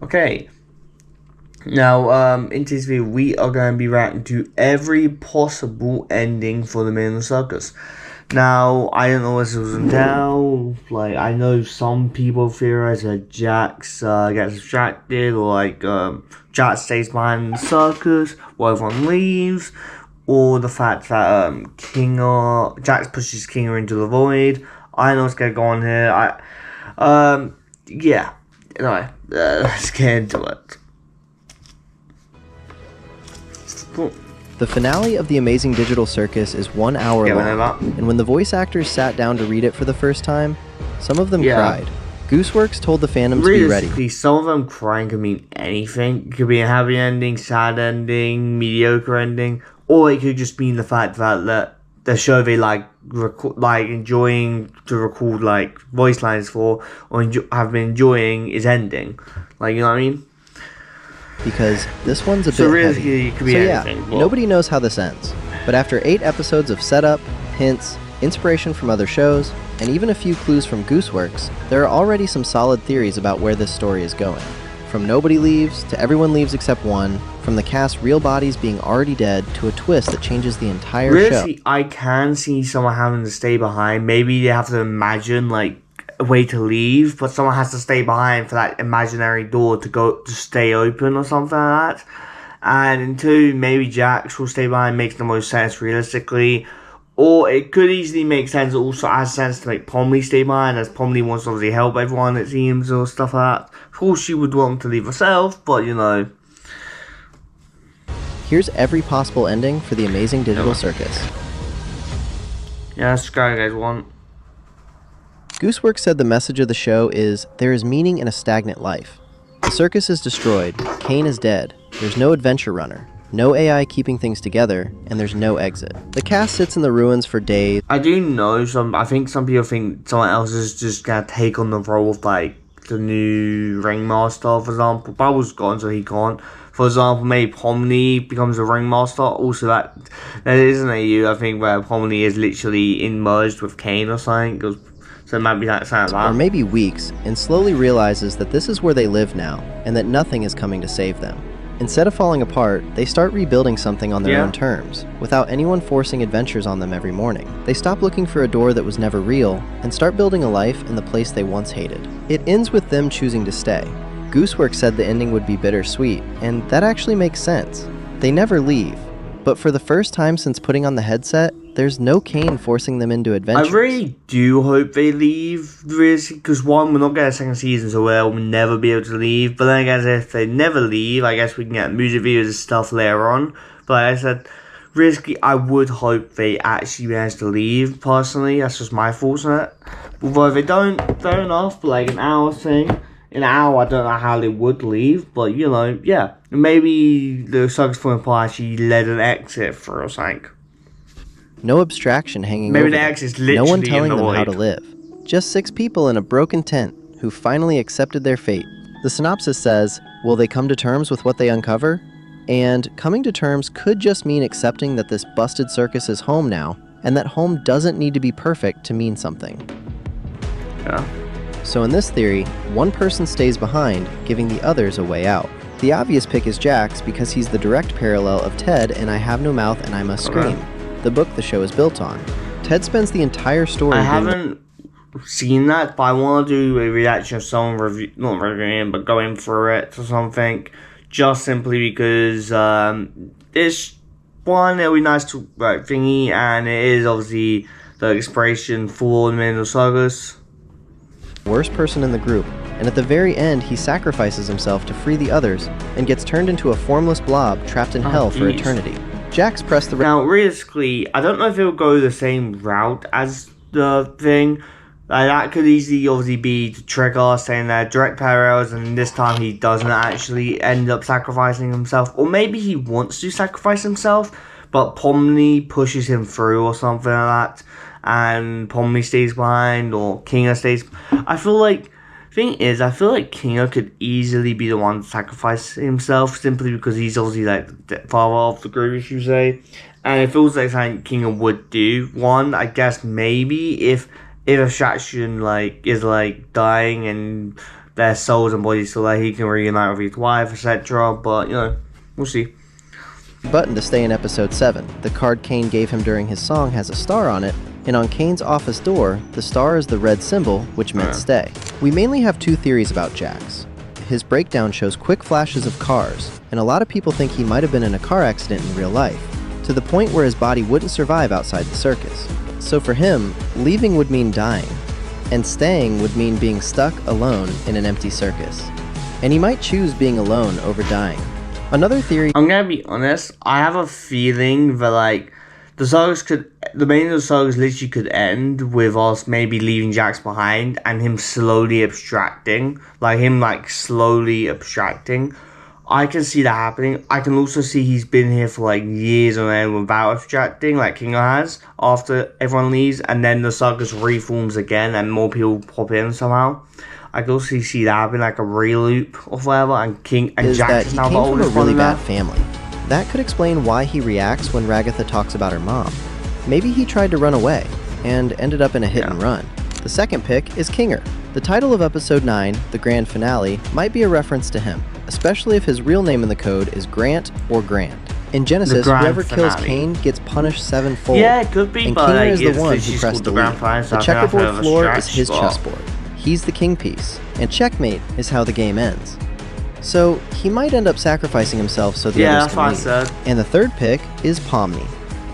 Okay. Now, in today's video, we are going to be reacting to every possible ending for the Man in the Circus. Now, I don't know what it was until, like, I know some people theorize that Jax gets distracted, or Jax stays behind the circus while everyone leaves, or the fact that Jax pushes Kinger into the void. I don't know what's going to go on here. Yeah. Anyway, let's get into it. The finale of The Amazing Digital Circus is 1 hour long, and when the voice actors sat down to read it for the first time, some of them cried. Gooseworks told the fandom to be ready. Some of them crying could mean anything. It could be a happy ending, sad ending, mediocre ending, or it could just mean the fact that the show they enjoying to record voice lines for, or have been enjoying, is ending. You know what I mean? Because this one's a bit heavy. It could be anything, nobody knows how this ends. But after 8 episodes of setup, hints, inspiration from other shows, and even a few clues from Gooseworks, there are already some solid theories about where this story is going. From nobody leaves, to everyone leaves except one, from the cast's real bodies being already dead, to a twist that changes the entire show. I can see someone having to stay behind. Maybe they have to imagine, a way to leave, but someone has to stay behind for that imaginary door to stay open or something like that. And in 2, maybe Jax will stay behind, makes the most sense realistically. Or it could easily make sense, it also has sense to make Pomley stay behind, as Pomley wants to obviously help everyone, it seems, or stuff like that. Of course she would want to leave herself, but you know. Here's every possible ending for The Amazing Digital Circus. Yeah, that's what you guys want. Gooseworks said the message of the show is, there is meaning in a stagnant life. The circus is destroyed, Kane is dead, there's no adventure runner, no AI keeping things together, and there's no exit. The cast sits in the ruins for days. I do know I think some people think someone else is just gonna take on the role of the new ringmaster, for example. Bubble's gone, so he can't. For example, maybe Pomley becomes a ringmaster. Also, that isn't a you, I think, where Pomley is literally merged with Kane or something. So it might be something like that. Or maybe weeks, and slowly realizes that this is where they live now, and that nothing is coming to save them. Instead of falling apart, they start rebuilding something on their own terms, without anyone forcing adventures on them every morning. They stop looking for a door that was never real, and start building a life in the place they once hated. It ends with them choosing to stay. Gooseworks said the ending would be bittersweet, and that actually makes sense. They never leave, but for the first time since putting on the headset, there's no Kane forcing them into adventures. I really do hope they leave, because one, we're not getting a second season, so we'll never be able to leave. But then again, if they never leave, I guess we can get music videos and stuff later on. But like I said, realistically, I would hope they actually manage to leave, personally. That's just my thoughts on it. Although if they don't, fair enough, but an hour thing. In an hour, I don't know how they would leave, but you know, yeah. Maybe the Circus Point actually let an exit for us, No abstraction hanging Maybe over the them. exit's literally No one telling in the them void. how to live. Just 6 people in a broken tent who finally accepted their fate. The synopsis says, will they come to terms with what they uncover? And coming to terms could just mean accepting that this busted circus is home now, and that home doesn't need to be perfect to mean something. Yeah. So in this theory, one person stays behind, giving the others a way out. The obvious pick is Jax because he's the direct parallel of Ted and I Have No Mouth and I Must Scream, the book the show is built on. Ted spends the entire story. I haven't seen that, but I want to do a reaction of someone not reviewing, but going through it or something, just simply because it's one, it'll be nice to thingy, and it is obviously the inspiration for the Man in the Circus. Worst person in the group, and at the very end he sacrifices himself to free the others and gets turned into a formless blob trapped in hell for eternity. Jax pressed the Now realistically, I don't know if it'll go the same route as the thing. That could easily obviously be the trigger, saying that direct parallels, and this time he doesn't actually end up sacrificing himself. Or maybe he wants to sacrifice himself, but Pomley pushes him through or something like that. And Pomley stays behind, or Kinger stays. I feel like Kinger could easily be the one to sacrifice himself, simply because he's obviously the father of the group, if you say. And it feels like something Kinger would do. One, I guess maybe if a faction is dying and their souls and bodies so that he can reunite with his wife, etc. But, we'll see. Button to stay in episode 7. The card Kane gave him during his song has a star on it, and on Kane's office door, the star is the red symbol, which meant stay. We mainly have 2 theories about Jax. His breakdown shows quick flashes of cars, and a lot of people think he might have been in a car accident in real life, to the point where his body wouldn't survive outside the circus. So for him, leaving would mean dying, and staying would mean being stuck alone in an empty circus. And he might choose being alone over dying. Another theory... I'm gonna be honest, I have a feeling that, the main of the sagas literally could end with us maybe leaving Jax behind and him slowly abstracting. Slowly abstracting. I can see that happening. I can also see he's been here for years on end without abstracting, like Kingo has, after everyone leaves, and then the circus reforms again and more people pop in somehow. I can also see that happening, like a re-loop or whatever, and Jax is now the oldest one. He came from a really bad family. That could explain why he reacts when Ragatha talks about her mom. Maybe he tried to run away, and ended up in a hit and run. The second pick is Kinger. The title of episode 9, the grand finale, might be a reference to him, especially if his real name in the code is Grant or Grand. In Genesis, whoever kills Cain gets punished sevenfold. Yeah, it could be, and but Kinger is the one who pressed the lead. The checkerboard floor is his chessboard. He's the king piece, and checkmate is how the game ends. So, he might end up sacrificing himself so the others can leave. And the third pick is Pomni.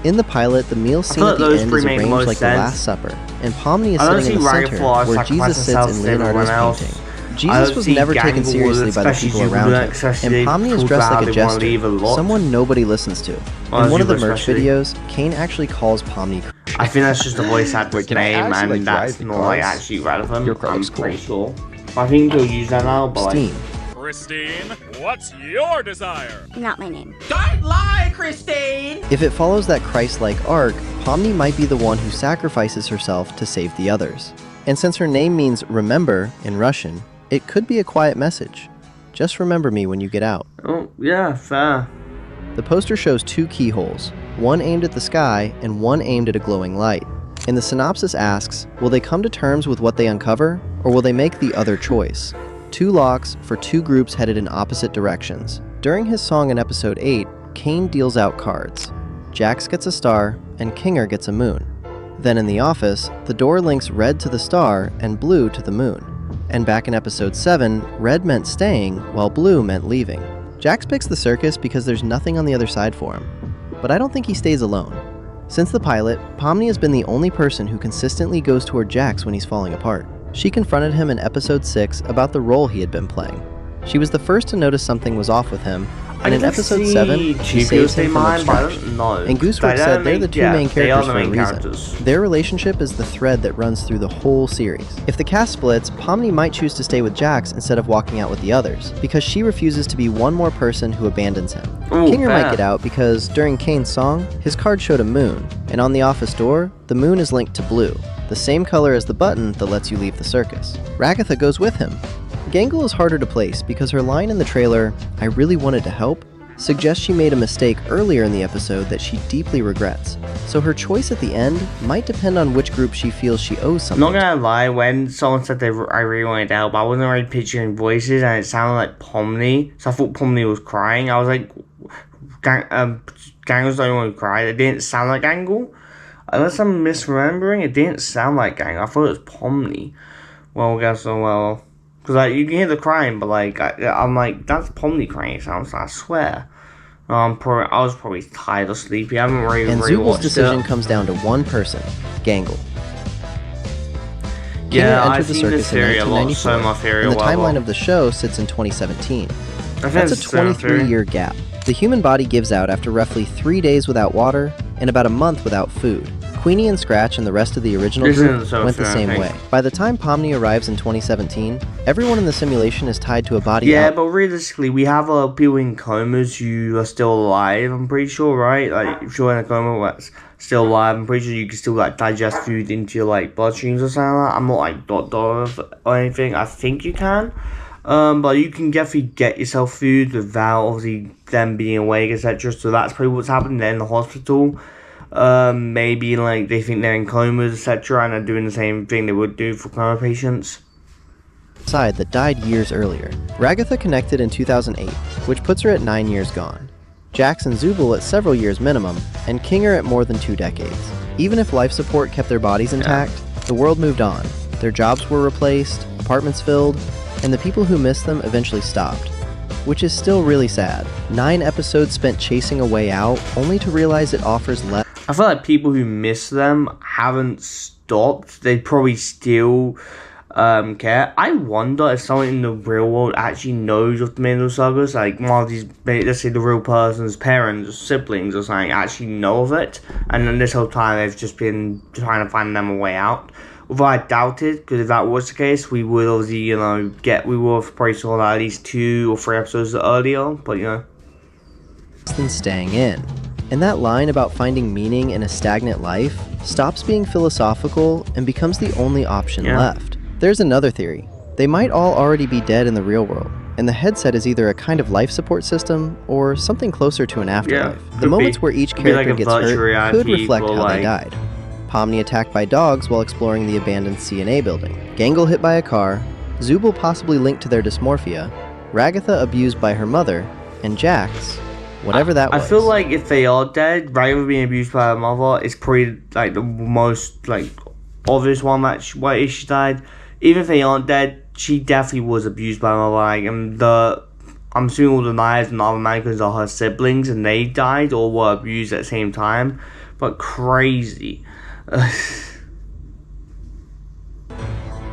In the pilot, the meal scene at the end is arranged like the Last Supper, and Pomni is sitting in the center where Jesus sits in Leonardo's painting. Jesus was never taken seriously by the people around him, and Pomni is dressed like a jester, someone nobody listens to. In one of the merch videos, Kane actually calls Pomni. I think that's just a voice actor's name, and that's not actually relevant. I'm pretty sure. I think he'll use that now, but Steam. Christine, what's your desire? Not my name. Don't lie, Christine! If it follows that Christ-like arc, Pomni might be the one who sacrifices herself to save the others. And since her name means remember in Russian, it could be a quiet message. Just remember me when you get out. Oh, yeah, fair. The poster shows 2 keyholes, one aimed at the sky and one aimed at a glowing light. And the synopsis asks, will they come to terms with what they uncover, or will they make the other choice? 2 locks for 2 groups headed in opposite directions. During his song in episode 8, Kane deals out cards. Jax gets a star, and Kinger gets a moon. Then in the office, the door links red to the star and blue to the moon. And back in episode 7, red meant staying, while blue meant leaving. Jax picks the circus because there's nothing on the other side for him. But I don't think he stays alone. Since the pilot, Pomni has been the only person who consistently goes toward Jax when he's falling apart. She confronted him in episode 6 about the role he had been playing. She was the first to notice something was off with him, and in episode 7, she saves him from obstruction. And Goosework said they're the 2 main characters for a reason. Their relationship is the thread that runs through the whole series. If the cast splits, Pomni might choose to stay with Jax instead of walking out with the others, because she refuses to be one more person who abandons him. Kinger might get out because, during Kane's song, his card showed a moon, and on the office door, the moon is linked to blue, the same color as the button that lets you leave the circus. Ragatha goes with him. Gangle is harder to place because her line in the trailer, "I really wanted to help," suggests she made a mistake earlier in the episode that she deeply regrets. So her choice at the end might depend on which group she feels she owes something. Not gonna lie, when someone said I really wanted to help, I wasn't really picturing voices and it sounded like Pomni, so I thought Pomni was crying. I was like, Gangle's the only one who cried. It didn't sound like Gangle. Unless I'm misremembering, it didn't sound like Gangle. I thought it was Pomni. Well, I guess so, well. Because you can hear the crying, but I'm like, that's Pomni crying. It sounds like, I swear. I was probably tired or sleepy. I haven't really And Zugel's decision comes down to one person, Gangle. Yeah, Kinger I've seen this theory a lot, so my theory and the timeline of the show sits in 2017. That's a 23-year gap. The human body gives out after roughly 3 days without water and about a month without food. Queenie and Scratch and the rest of the original group went the same way. By the time Pomni arrives in 2017, everyone in the simulation is tied to a body. Yeah, but realistically, we have people in comas who are still alive, I'm pretty sure, right? Like, if you're in a coma that's still alive, I'm pretty sure you can still, digest food into your, bloodstreams or something like that. I'm not, doctor or anything. I think you can. But you can definitely get yourself food without, obviously, them being awake, etc. So that's probably what's happening there in the hospital. Maybe they think they're in comas, etc., and are doing the same thing they would do for coma patients. side that died years earlier. Ragatha connected in 2008, which puts her at 9 years gone. Jax and Zubul at several years minimum, and Kinger at more than 2 decades. Even if life support kept their bodies intact, the world moved on. Their jobs were replaced, apartments filled, and the people who missed them eventually stopped. Which is still really sad. 9 episodes spent chasing a way out, only to realize it offers less. I feel like people who miss them haven't stopped. They probably still care. I wonder if someone in the real world actually knows of the Mandal Circus. Like one of these, let's say the real person's parents or siblings or something actually know of it. And then this whole time they've just been trying to find them a way out. Although I doubt it, because if that was the case, we would obviously, we would have probably saw that at least 2 or 3 episodes earlier. But, than staying in. And that line about finding meaning in a stagnant life stops being philosophical and becomes the only option left. There's another theory. They might all already be dead in the real world, and the headset is either a kind of life support system or something closer to an afterlife. The moments where each character gets hurt could reflect how they died. Pomni attacked by dogs while exploring the abandoned C&A building. Gangle hit by a car, Zubul possibly linked to their dysmorphia, Ragatha abused by her mother, and Jax, whatever that was. I feel like if they are dead, Ragatha being abused by her mother is probably like the most obvious one why she died. Even if they aren't dead, she definitely was abused by her mother. I'm assuming all the knives and other mannequins are her siblings, and they died or were abused at the same time. But crazy. Well,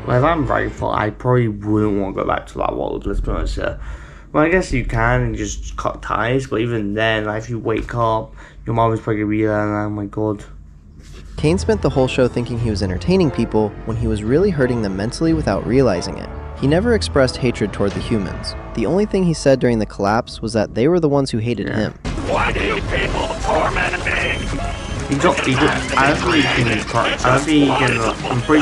if I'm grateful, I probably wouldn't want to go back to that world, let's be honest here. Well, I guess you can and just cut ties, but even then, if you wake up, your mother's probably going to be there, and oh my god. Kane spent the whole show thinking he was entertaining people when he was really hurting them mentally without realizing it. He never expressed hatred toward the humans. The only thing he said during the collapse was that they were the ones who hated him. Why do you people torment me? I'm pretty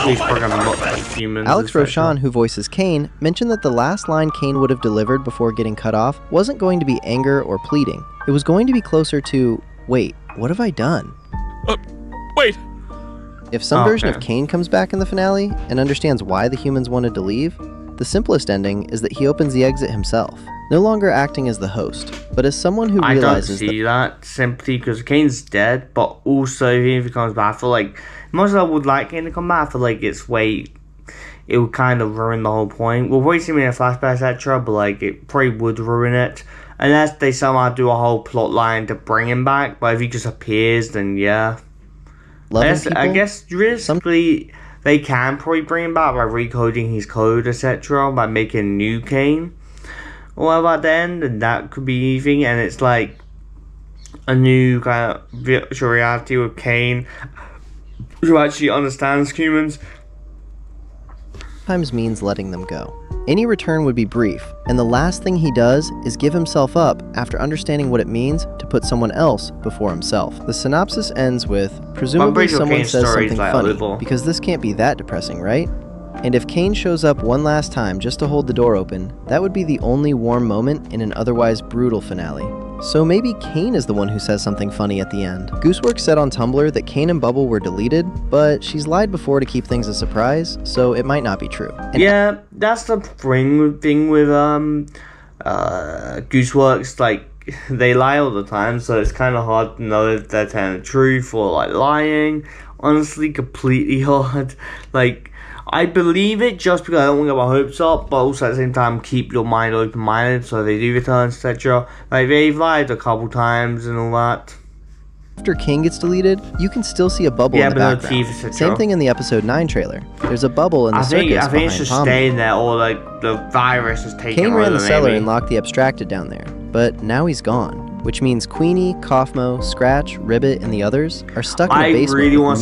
sure he's programming lots like humans. Alex Roshan, who voices Kane, mentioned that the last line Kane would have delivered before getting cut off wasn't going to be anger or pleading. It was going to be closer to, wait, what have I done? Wait! If some version of Kane comes back in the finale and understands why the humans wanted to leave, the simplest ending is that he opens the exit himself, no longer acting as the host, but as someone who realizes I don't see that simply because Kane's dead, but also even if he comes back, I feel like most of I would like Kane to come back. I feel like it would kind of ruin the whole point. We'll probably see him in a flashback, etc., but it probably would ruin it. Unless they somehow do a whole plot line to bring him back, but if he just appears, then yeah. I guess realistically, they can probably bring him back by recoding his code, etc., by making a new Kane. Or about then, and that could be anything, and it's like a new kind of virtual reality with Kane who actually understands humans. Sometimes means letting them go. Any return would be brief, and the last thing he does is give himself up after understanding what it means to put someone else before himself. The synopsis ends with, presumably someone says something funny, because this can't be that depressing, right? And if Kane shows up one last time just to hold the door open, that would be the only warm moment in an otherwise brutal finale. So maybe Kane is the one who says something funny at the end. Gooseworks said on Tumblr that Kane and Bubble were deleted, but she's lied before to keep things a surprise, so it might not be true. And yeah, that's the thing with Gooseworks, they lie all the time, so it's kind of hard to know if they're telling the truth or lying. Honestly, completely hard. I believe it just because I don't want to get my hopes up, but also at the same time keep your mind open-minded so they do return, etc. They've lied a couple times and all that. After Kane gets deleted, you can still see a bubble in the background. No teeth, etc. Same thing in the episode 9 trailer. There's a bubble in the circus I think it's just staying there, or the virus is taking Kane over. ran the cellar and locked the abstracted down there, but now he's gone. Which means Queenie, Kaufmo, Scratch, Ribbit, and the want to see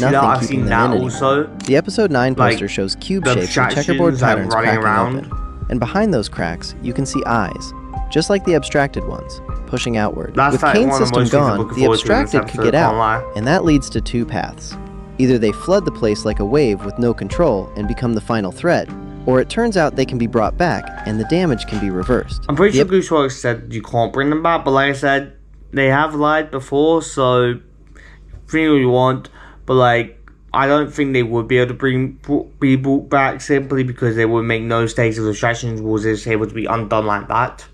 that. I've seen that also. The episode 9 poster shows cube shapes with checkerboard patterns cracking open. And behind those cracks, you can see eyes, just like the abstracted ones, pushing outward. With Kane's system gone, the abstracted could get out, and that leads to 2 paths. Either they flood the place like a wave with no control and become the final threat, or it turns out they can be brought back and the damage can be reversed. I'm pretty sure Gooseworks said you can't bring them back, but like I said, they have lied before, so think what you want, but I don't think they would be able to be brought back simply because they would make no mistakes if the distractions was just able to be undone like that.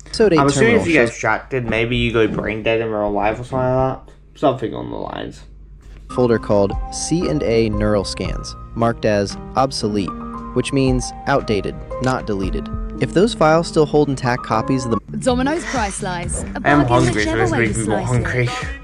Episode 8 I'm assuming terminal if you get shows distracted, maybe you go brain dead in real life or something like that. Something on the lines. a folder called C&A Neural Scans, marked as obsolete, which means outdated, not deleted. If those files still hold intact copies of the Domino's price slice. A I am bargain hungry, so whichever this way makes you me more slice it. hungry.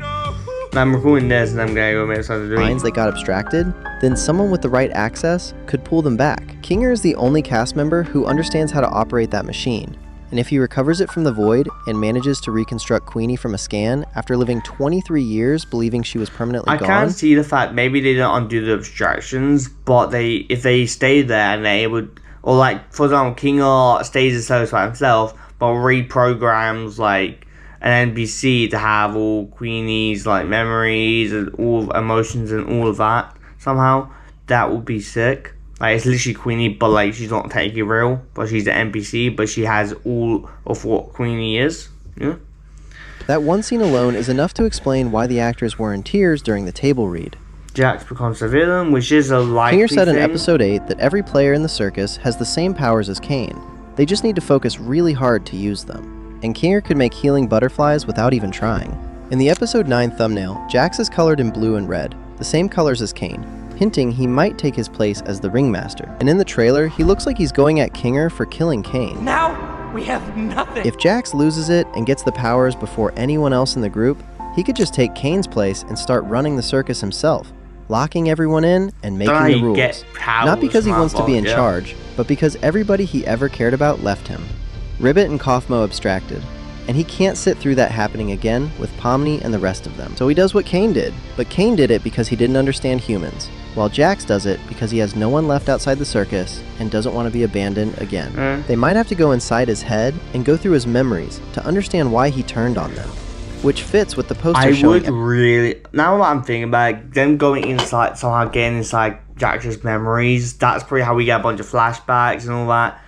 I'm recording this and I'm gonna go make something to eat. lines that got abstracted, then someone with the right access could pull them back. Kinger is the only cast member who understands how to operate that machine, and if he recovers it from the void and manages to reconstruct Queenie from a scan after living 23 years believing she was permanently I gone, can see the fact maybe they don't undo the abstractions, but if they stay there and they're able, or like for example, Kinger stays as Circus by himself, but reprograms like an NPC to have all Queenie's like memories and all emotions and all of that somehow, that would be sick. Like, it's literally Queenie, but like she's not technically real, but she's an NPC, but she has all of what Queenie is. Yeah. that one scene alone is enough to explain why the actors were in tears during the table read. Jax becomes the villain, which is a likely Kinger said in thing. episode 8 that every player in the circus has the same powers as Kane. They just need to focus really hard to use them. And Kinger could make healing butterflies without even trying. In the episode 9 thumbnail, Jax is colored in blue and red, the same colors as Kane, hinting he might take his place as the ringmaster. And in the trailer, he looks like he's going at Kinger for killing Kane. Now we have nothing. If Jax loses it and gets the powers before anyone else in the group, he could just take Kane's place and start running the circus himself, locking everyone in and making Don't the you rules. get powers Not because he from wants to be in that, yeah. charge, but because everybody he ever cared about left him. Ribbit and Kaufmo abstracted, and he can't sit through that happening again with Pomni and the rest of them. So he does what Kane did, but Kane did it because he didn't understand humans, while Jax does it because he has no one left outside the circus and doesn't want to be abandoned again. They might have to go inside his head and go through his memories to understand why he turned on them, which fits with the poster I showing would really, now that I'm thinking about it, them going inside, somehow getting inside Jax's memories, that's probably how we get a bunch of flashbacks and all that.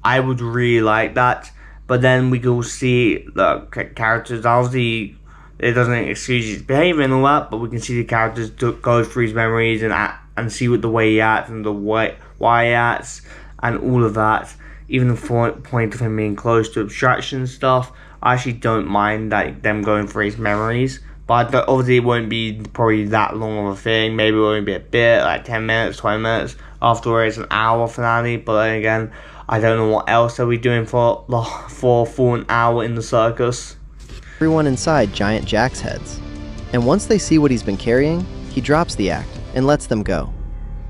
I would really like that. But then we go see the characters. Obviously, it doesn't excuse his behavior and all that, but we can see the characters go through his memories and see what the way he acts and the why he acts and all of that. Even the point of him being close to abstraction stuff, I actually don't mind that them going through his memories. But obviously, it won't be probably that long of a thing. Maybe it won't be a bit, like 10 minutes, 20 minutes. Afterwards, an hour finale. But then again, I don't know what else they'll be doing for an hour in the circus. everyone inside giant Jax heads. And once they see what he's been carrying, he drops the act and lets them go.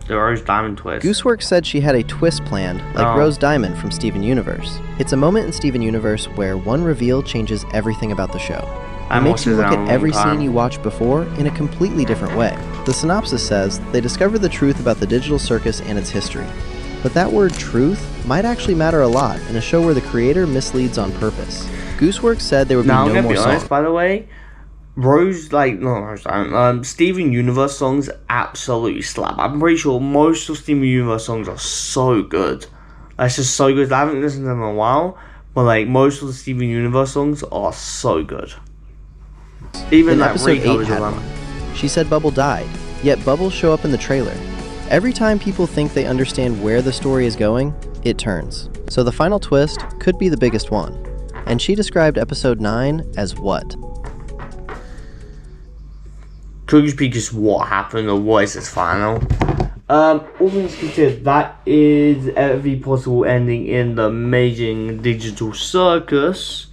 The Rose Diamond twist. Gooseworks said she had a twist planned, like Oh. Rose Diamond from Steven Universe. It's a moment in Steven Universe where one reveal changes everything about the show. It I makes you watched look it a at long every time. scene you watched before in a completely different way. The synopsis says they discover the truth about the digital circus and its history. But that word truth might actually matter a lot in a show where the creator misleads on purpose. Gooseworks said there would be Now, I'm no gonna more be honest, songs. by the way, Steven Universe songs absolutely slap. I'm pretty sure most of Steven Universe songs are so good. That's just so good. I haven't listened to them in a while, but like most of the Steven Universe songs are so good. Even Then like episode 8 recovers of had them. one. She said Bubble died, yet bubbles show up in the trailer. Every time people think they understand where the story is going, it turns. So the final twist could be the biggest one. And she described episode 9 as what? Could just be just what happened or what is this final. All things considered, that is every possible ending in the amazing digital circus.